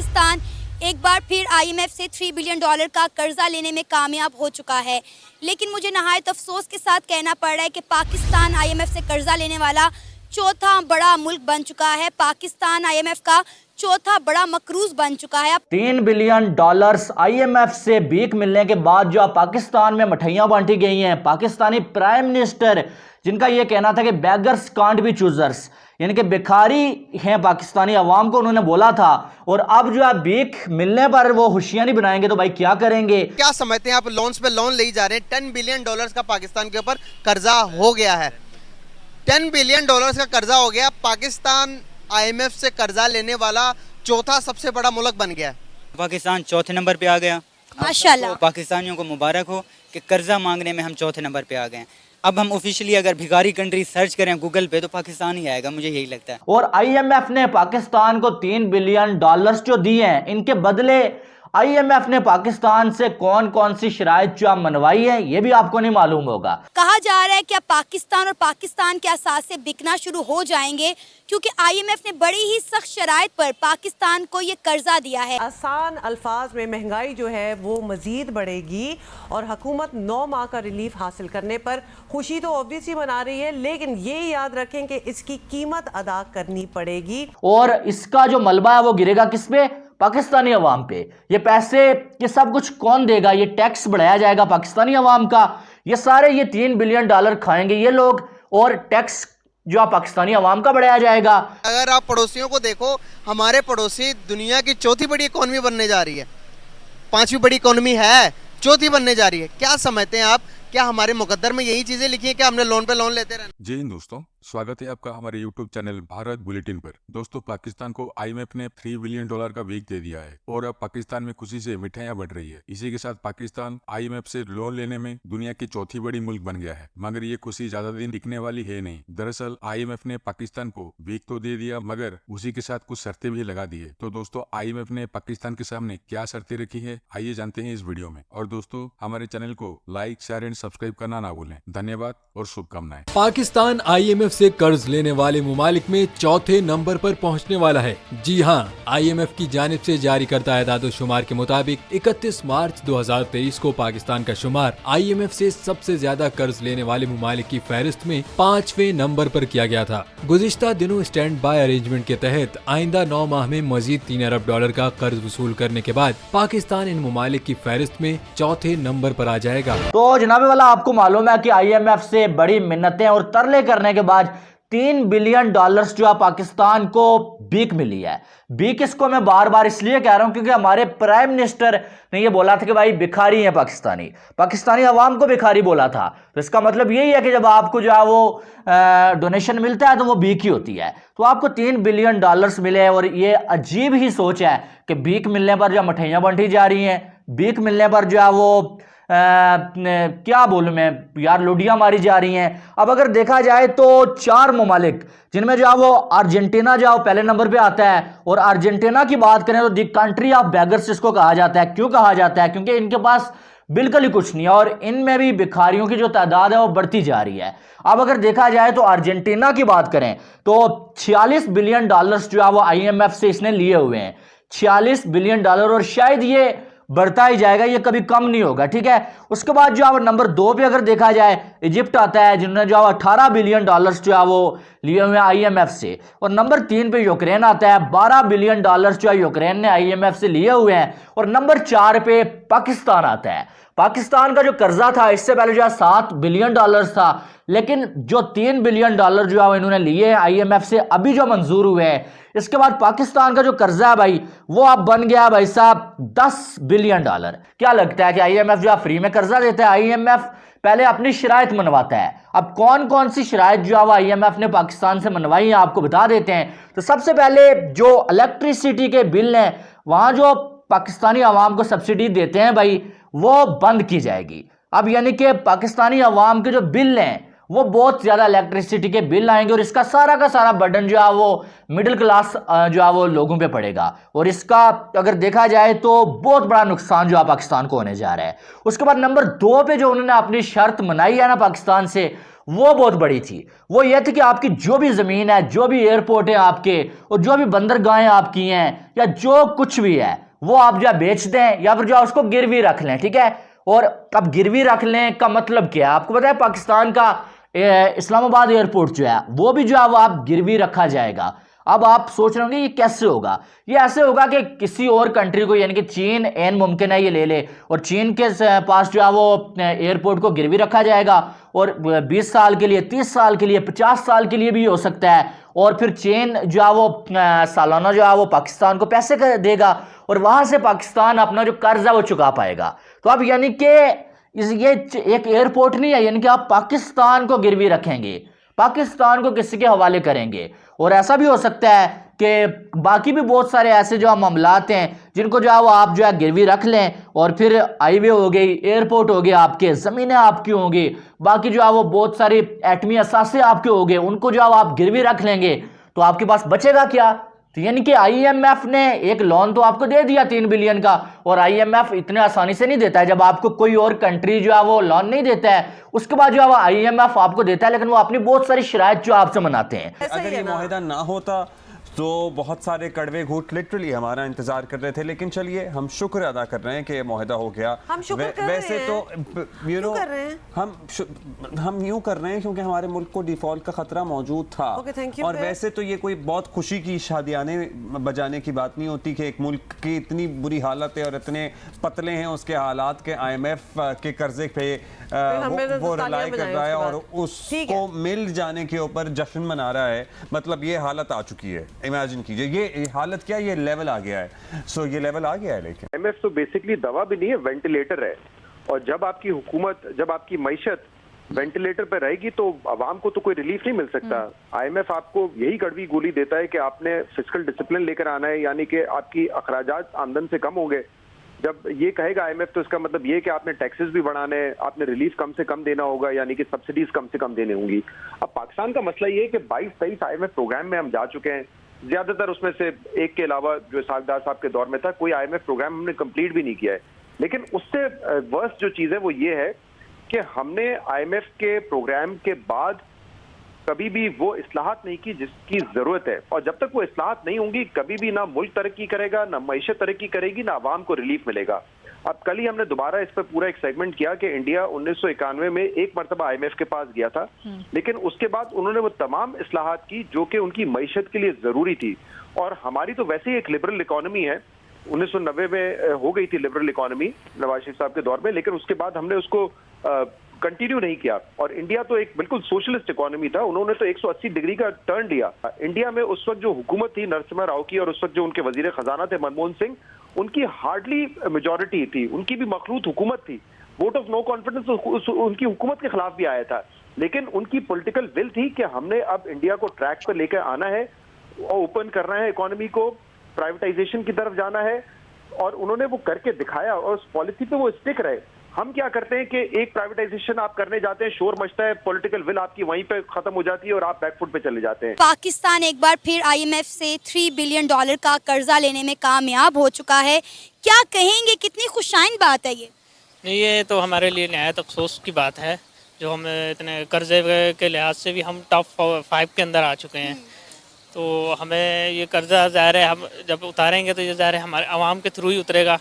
पाकिस्तान एक बार फिर आईएमएफ से $3 बिलियन का कर्जा लेने में कामयाब हो चुका है। लेकिन मुझे नहायत अफसोस के साथ कहना पड़ रहा है कि पाकिस्तान आईएमएफ से कर्जा लेने वाला चौथा बड़ा मुल्क बन चुका है। पाकिस्तान आईएमएफ का चौथा बड़ा मकरूज बन चुका है। $3 बिलियन आईएमएफ से भीख मिलने के बाद जो पाकिस्तान में मिठाइयां बांटी गई हैं, पाकिस्तानी प्राइम मिनिस्टर जिनका यह कहना था कि बेगर्स कांट बी चूजर्स, यानी कि भिखारी हैं पाकिस्तानी अवाम को, उन्होंने बोला था। और अब जो है भीख मिलने पर वो होशियां नहीं बनाएंगे तो भाई क्या करेंगे? क्या समझते हैं आप? लोन्स पे लोन ले जा रहे हैं, $10 बिलियन का पाकिस्तान के ऊपर कर्जा हो गया है। $10 बिलियन का कर्जा हो गया। पाकिस्तान आईएमएफ से कर्जा लेने वाला चौथा सबसे बड़ा मुल्क बन गया। पाकिस्तान चौथे नंबर पे आ गया। माशाल्लाह, तो पाकिस्तानियों को मुबारक हो कि कर्जा मांगने में हम चौथे नंबर पे आ गए हैं। अब हम ऑफिशियली अगर भिखारी कंट्री सर्च करें गूगल पे तो पाकिस्तान ही आएगा, मुझे यही लगता है। और आईएमएफ ने पाकिस्तान को $3 बिलियन जो दिए हैं, इनके बदले आईएमएफ ने पाकिस्तान से कौन कौन सी शराइत जो मनवाई है ये भी आपको नहीं मालूम होगा। कहा जा रहा है कि अब पाकिस्तान और पाकिस्तान के असासे बिकना शुरू हो जाएंगे क्योंकि आईएमएफ ने बड़ी ही सख्त शराइत पर पाकिस्तान को ये कर्जा दिया है। आसान अल्फाज में महंगाई जो है वो मजीद बढ़ेगी और हुकूमत 9 माह का रिलीफ हासिल करने पर खुशी तो ऑब्वियसली मना रही है, लेकिन ये याद रखें कि इसकी कीमत अदा करनी पड़ेगी। और इसका जो मलबा है वो गिरेगा किस पे? पाकिस्तानी अवाम पे। ये पैसे ये सब कुछ कौन देगा? ये टैक्स बढ़ाया जाएगा पाकिस्तानी अवाम का। ये सारे ये $3 बिलियन खाएंगे ये लोग, और टैक्स जो पाकिस्तानी अवाम का बढ़ाया जाएगा। अगर आप पड़ोसियों को देखो, हमारे पड़ोसी दुनिया की चौथी बड़ी इकोनॉमी बनने जा रही है। 5वीं बड़ी इकोनॉमी है, चौथी बनने जा रही है। क्या समझते हैं आप? क्या हमारे मुकद्दर में यही चीजें लिखी है कि हमने लोन पे लोन लेते रहना? जय हिंद दोस्तों, स्वागत है आपका हमारे यूट्यूब चैनल भारत बुलेटिन पर। दोस्तों, पाकिस्तान को आईएमएफ ने $3 बिलियन का भीख दे दिया है और अब पाकिस्तान में खुशी से मिठाइयां बढ़ रही है। इसी के साथ पाकिस्तान आईएमएफ से लोन लेने में दुनिया की चौथी बड़ी मुल्क बन गया है। मगर ये खुशी ज्यादा दिन टिकने वाली है नहीं। दरअसल आईएमएफ ने पाकिस्तान को भीख तो दे दिया, मगर उसी के साथ कुछ शर्तें भी लगा दी है। तो दोस्तों, आईएमएफ ने पाकिस्तान के सामने क्या शर्तें रखी है, आइए जानते हैं इस वीडियो में। और दोस्तों, हमारे चैनल को लाइक, शेयर एंड सब्सक्राइब करना ना भूलें। धन्यवाद और शुभकामनाएं। पाकिस्तान आईएमएफ से कर्ज लेने वाले मुमालिक में चौथे नंबर पर पहुंचने वाला है। जी हां, आईएमएफ की जानिब से जारी करता एदाद-ओ-शुमार के मुताबिक 31 मार्च 2023 को पाकिस्तान का शुमार आईएमएफ से सबसे ज्यादा कर्ज लेने वाले मुमालिक की फहरिस्त में 5वें नंबर पर किया गया था। गुज़िश्ता दिनों स्टैंड बाय अरेंजमेंट के तहत आइंदा 9 माह में मजीद $3 अरब का कर्ज वसूल करने के बाद पाकिस्तान इन मुमालिक की फहरिस्त में चौथे नंबर पर आ जाएगा। तो जनाबे वाला, आपको मालूम है कि आईएमएफ से बड़ी मिन्नतें और तरले करने के बाद $3 बिलियन जो है पाकिस्तान को भीख मिली है। भीख इसको मैं बार बार इसलिए कह रहा हूं क्योंकि हमारे प्राइम मिनिस्टर ने ये बोला था कि भाई भिखारी है पाकिस्तानी अवाम को भिखारी बोला था। तो इसका मतलब यही है कि जब आपको जो है वो डोनेशन मिलता है तो वो भीख ही होती है। तो आपको $3 बिलियन मिले, और ये अजीब ही सोच है कि भीख मिलने पर जो मिठाइयां बांटी जा रही हैं, भीख मिलने पर जो है वो क्या बोलूं मैं यार, लुडियां मारी जा रही हैं। अब अगर देखा जाए तो 4 ममालिक, जिनमें जो है वो अर्जेंटीना जो है पहले नंबर पे आता है। और अर्जेंटीना की बात करें तो द कंट्री ऑफ बेगर्स इसको कहा जाता है। क्यों कहा जाता है? क्योंकि इनके पास बिल्कुल ही कुछ नहीं है और इनमें भी भिखारियों की जो तादाद है वो बढ़ती जा रही है। अब अगर देखा जाए तो अर्जेंटीना की बात करें तो $46 बिलियन जो है वो आईएमएफ से इसने लिए हुए हैं। $46 बिलियन, और शायद ये बढ़ता ही जाएगा, ये कभी कम नहीं होगा। ठीक है। उसके बाद जो है नंबर 2 पे अगर देखा जाए इजिप्ट आता है, जिन्होंने जो है $18 बिलियन जो है वो लिए हुए हैं आईएमएफ से। और नंबर 3 पे यूक्रेन आता है, $12 बिलियन जो है यूक्रेन ने आईएमएफ से लिए हुए हैं। और नंबर 4 पे पाकिस्तान आता है। पाकिस्तान का जो कर्जा था इससे पहले जो है $7 बिलियन था, लेकिन जो $3 बिलियन जो है इन्होंने लिए हैं आईएमएफ से, अभी जो मंजूर हुए हैं, इसके बाद पाकिस्तान का जो कर्जा है भाई वो अब बन गया भाई साहब $10 बिलियन। क्या लगता है कि आईएमएफ जो है फ्री में कर्जा देता है? आईएमएफ पहले अपनी शराइत मनवाता है। अब कौन कौन सी शराइत जो है आईएमएफ ने पाकिस्तान से मनवाई है आपको बता देते हैं। तो सबसे पहले जो इलेक्ट्रिसिटी के बिल हैं, वहां जो पाकिस्तानी अवाम को सब्सिडी देते हैं भाई, वो बंद की जाएगी। अब यानी कि पाकिस्तानी अवाम के जो बिल हैं वो बहुत ज्यादा इलेक्ट्रिसिटी के बिल आएंगे और इसका सारा का सारा बर्डन जो है वो मिडिल क्लास जो है वो लोगों पे पड़ेगा। और इसका अगर देखा जाए तो बहुत बड़ा नुकसान जो है पाकिस्तान को होने जा रहा है। उसके बाद नंबर 2 पे जो उन्होंने अपनी शर्त मनाई है ना पाकिस्तान से, वो बहुत बड़ी थी। वो ये थी कि आपकी जो भी ज़मीन है, जो भी एयरपोर्ट है आपके, और जो भी बंदरगाहें आपकी हैं, या जो कुछ भी है, वो आप जो बेच दें या फिर जो उसको गिरवी रख लें, ठीक है। और अब गिरवी रख लें का मतलब क्या है? आपको पता है पाकिस्तान का इस्लामाबाद एयरपोर्ट जो है वो भी जो है वो आप गिरवी रखा जाएगा। अब आप सोच रहे होंगे ये कैसे होगा? ये ऐसे होगा कि किसी और कंट्री को, यानी कि चीन एन मुमकिन है ये ले ले, और चीन के पास जो है वो एयरपोर्ट को गिरवी रखा जाएगा, और 20 साल के लिए, 30 साल के लिए, 50 साल के लिए भी हो सकता है। और फिर चीन जो है वो सालाना जो है वो पाकिस्तान को पैसे देगा, और वहां से पाकिस्तान अपना जो कर्ज है वो चुका पाएगा। तो अब यानी कि ये एक एयरपोर्ट नहीं है, यानी कि आप पाकिस्तान को गिरवी रखेंगे, पाकिस्तान को किसी के हवाले करेंगे। और ऐसा भी हो सकता है कि बाकी भी बहुत सारे ऐसे जो मामलात हैं जिनको जो है वो आप जो है गिरवी रख लें, और फिर हाईवे हो गई, एयरपोर्ट हो गया आपके, ज़मीनें आपकी होंगी, बाकी जो है वो बहुत सारी एटमी असासे आपके हो गए, उनको जो है आप गिरवी रख लेंगे, तो आपके पास बचेगा क्या? तो यानी कि आईएमएफ ने एक लोन तो आपको दे दिया 3 बिलियन का, और आईएमएफ इतने आसानी से नहीं देता है। जब आपको कोई और कंट्री जो है वो लोन नहीं देता है, उसके बाद जो है वो आईएमएफ आपको देता है, लेकिन वो अपनी बहुत सारी शराइत जो आपसे मनाते हैं। अगर ये मुआहिदा ना होता तो बहुत सारे कड़वे घूंट लिटरली हमारा इंतजार कर रहे थे, लेकिन चलिए हम शुक्र अदा कर रहे हैं कि ये मुआहिदा हो गया। हम शुक्र कर वैसे रहे तो यू नो कर रहे हैं? हम यूं कर रहे हैं क्योंकि हमारे मुल्क को डिफॉल्ट का खतरा मौजूद था। thank you, और वैसे तो ये कोई बहुत खुशी की शादियाने बजाने की बात नहीं होती कि एक मुल्क की इतनी बुरी हालत है और इतने पतले हैं उसके हालात के IMF के कर्जे पे वो रिलाई कर रहा है और उसको मिल जाने के ऊपर जश्न मना रहा है। मतलब ये हालत आ चुकी है, इमेजिन कीजिए ये हालत क्या, ये लेवल आ गया है। सो ये लेवल आ गया है। लेकिन IMF तो बेसिकली दवा भी नहीं है, वेंटिलेटर है। और जब आपकी हुकूमत, जब आपकी मईशत वेंटिलेटर पर रहेगी तो आवाम को तो कोई रिलीफ नहीं मिल सकता। IMF आपको यही कड़वी गोली देता है कि आपने फिस्कल डिसिप्लिन लेकर आना है, यानी कि आपकी अखराजात आमदन से कम होंगे। जब ये कहेगा IMF तो इसका मतलब ये कि आपने टैक्सेस भी बढ़ाने हैं, आपने रिलीफ कम से कम देना होगा, यानी कि सब्सिडीज कम से कम देनी होंगी। अब पाकिस्तान का मसला ये है कि 22-23 IMF प्रोग्राम में हम जा चुके हैं, ज्यादातर उसमें से एक के अलावा जो सागदार साहब के दौर में था, कोई IMF प्रोग्राम हमने कंप्लीट भी नहीं किया है। लेकिन उससे वर्स्ट जो चीज है वो ये है कि हमने IMF के प्रोग्राम के बाद कभी भी वो इस्लाहात नहीं की जिसकी जरूरत है। और जब तक वो इस्लाहात नहीं होंगी, कभी भी ना मुल्क तरक्की करेगा, ना मईशत तरक्की करेगी, ना आवाम को रिलीफ मिलेगा। अब कल ही हमने दोबारा इस पर पूरा एक सेगमेंट किया कि इंडिया 1991 में एक मरतबा IMF के पास गया था, लेकिन उसके बाद उन्होंने वो तमाम इस्लाहात की जो कि उनकी मईशत के लिए जरूरी थी। और हमारी तो वैसे ही एक लिबरल इकोनॉमी है, 1990 में हो गई थी लिबरल इकोनॉमी नवाज शरीफ साहब के दौर में, लेकिन उसके बाद हमने उसको कंटिन्यू नहीं किया। और इंडिया तो एक बिल्कुल सोशलिस्ट इकोनॉमी था, उन्होंने तो 180 डिग्री का टर्न लिया। इंडिया में उस वक्त जो हुकूमत थी नरसिम्हा राव की, और उस वक्त जो उनके वजीर खजाना थे मनमोहन सिंह, उनकी हार्डली मेजॉरिटी थी, उनकी भी मखलूत हुकूमत थी। वोट ऑफ नो कॉन्फिडेंस उनकी हुकूमत के खिलाफ भी आया था, लेकिन उनकी पॉलिटिकल विल थी कि हमने अब इंडिया को ट्रैक पर लेकर आना है, ओपन करना है इकोनॉमी को, प्राइवेटाइजेशन की तरफ जाना है, और उन्होंने वो करके दिखाया और उस पॉलिसी पे वो स्टिक रहे। हम क्या करते हैं कि एक प्राइवेटाइजेशन आप करने जाते हैं, शोर मचता है, पॉलिटिकल विल आपकी वहीं पे खत्म हो जाती है और आप बैकफुट पे चले जाते हैं। पाकिस्तान एक बार फिर IMF से $3 बिलियन का कर्जा लेने में कामयाब हो चुका है। क्या कहेंगे, कितनी खुशाइन बात है ये? नहीं, ये तो हमारे लिए नहायत अफसोस की बात है, जो हम इतने कर्जे के लिहाज से भी हम टॉप 5 के अंदर आ चुके हैं। तो हमें ये कर्जा ज़ाहिर है हम जब उतारेंगे तो ये ज़ाहिर है हमारे आवाम के थ्रू ही उतरेगा।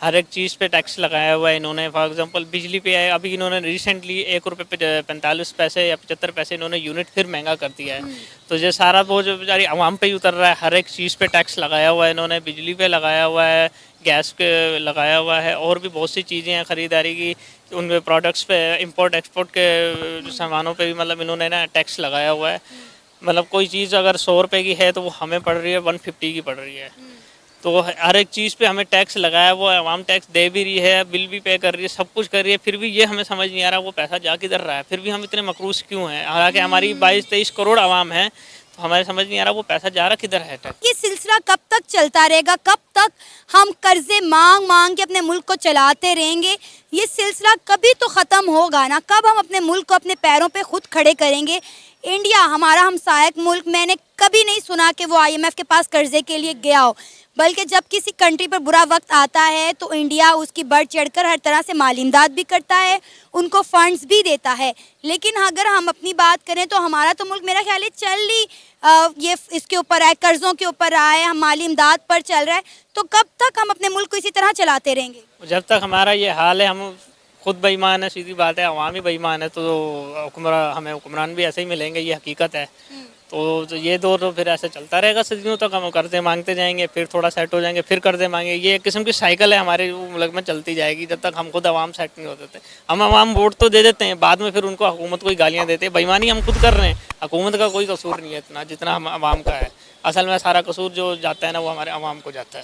हर एक चीज़ पे टैक्स लगाया हुआ है इन्होंने। फॉर एग्जांपल बिजली पे है, अभी इन्होंने रिसेंटली 1 रुपये पे 45 पैसे या 75 पैसे इन्होंने यूनिट फिर महंगा कर दिया है। तो ये सारा बोझ बेचारी आवाम पे ही उतर रहा है। हर एक चीज़ पे टैक्स लगाया हुआ है इन्होंने, बिजली पे लगाया हुआ है, गैस पे लगाया हुआ है, और भी बहुत सी चीज़ें हैं ख़रीदारी की, उनके प्रोडक्ट्स पे, इंपोर्ट एक्सपोर्ट के सामानों पे भी मतलब इन्होंने ना टैक्स लगाया हुआ है। मतलब कोई चीज़ अगर 100 रुपये की है तो वो हमें पड़ रही है 150 की पड़ रही है। तो हर एक चीज़ पे हमें टैक्स लगाया हुआ है, आवाम टैक्स दे भी रही है, बिल भी पे कर रही है, सब कुछ कर रही है, फिर भी ये हमें समझ नहीं आ रहा वो पैसा जा किधर रहा है, फिर भी हम इतने मकरूस क्यों हैं। हालांकि हमारी 22-23 करोड़ आवाम है, तो हमें समझ नहीं आ रहा वो पैसा जा रहा किधर है। ये सिलसिला कब तक चलता रहेगा? कब तक हम कर्जे मांग मांग के अपने मुल्क को चलाते रहेंगे? ये सिलसिला कभी तो ख़त्म होगा ना। कब हम अपने मुल्क को अपने पैरों पे खुद खड़े करेंगे? इंडिया हमारा हमसायक मुल्क, मैंने कभी नहीं सुना कि वो IMF के पास कर्जे के लिए गया हो, बल्कि जब किसी कंट्री पर बुरा वक्त आता है तो इंडिया उसकी बढ़ चढ़कर हर तरह से माली इमदाद भी करता है, उनको फंड्स भी देता है। लेकिन अगर हम अपनी बात करें तो हमारा तो मुल्क, मेरा ख्याल है, चल ही ये इसके ऊपर है, कर्ज़ों के ऊपर रहा है, हम माली इमदाद पर चल रहा है। तो कब तक हम अपने मुल्क को इसी तरह चलाते रहेंगे? जब तक हमारा ये हाल है, हम खुद बेईमान है, सीधी बात है, अवाम ही बेईमान है, तो हमें हुक्मरान भी ऐसे ही मिलेंगे, ये हकीकत है। तो ये दौर तो फिर ऐसे चलता रहेगा सदियों तक, हम कर्जे मांगते जाएंगे, फिर थोड़ा सेट हो जाएंगे, फिर कर्जे मांगेंगे। ये एक किस्म की साइकिल है हमारे मुल्क में चलती जाएगी जब तक हम खुद अवाम सेट नहीं हो देते। हम अवाम वोट तो दे देते हैं, बाद में फिर उनको हुकूमत को ही गालियाँ देते हैं। बेईमानी हम खुद कर रहे हैं, हुकूमत का कोई कसूर नहीं है इतना जितना हम अवाम का है। असल में सारा कसूर जो जाता है ना, वो हमारे अवाम को जाता है।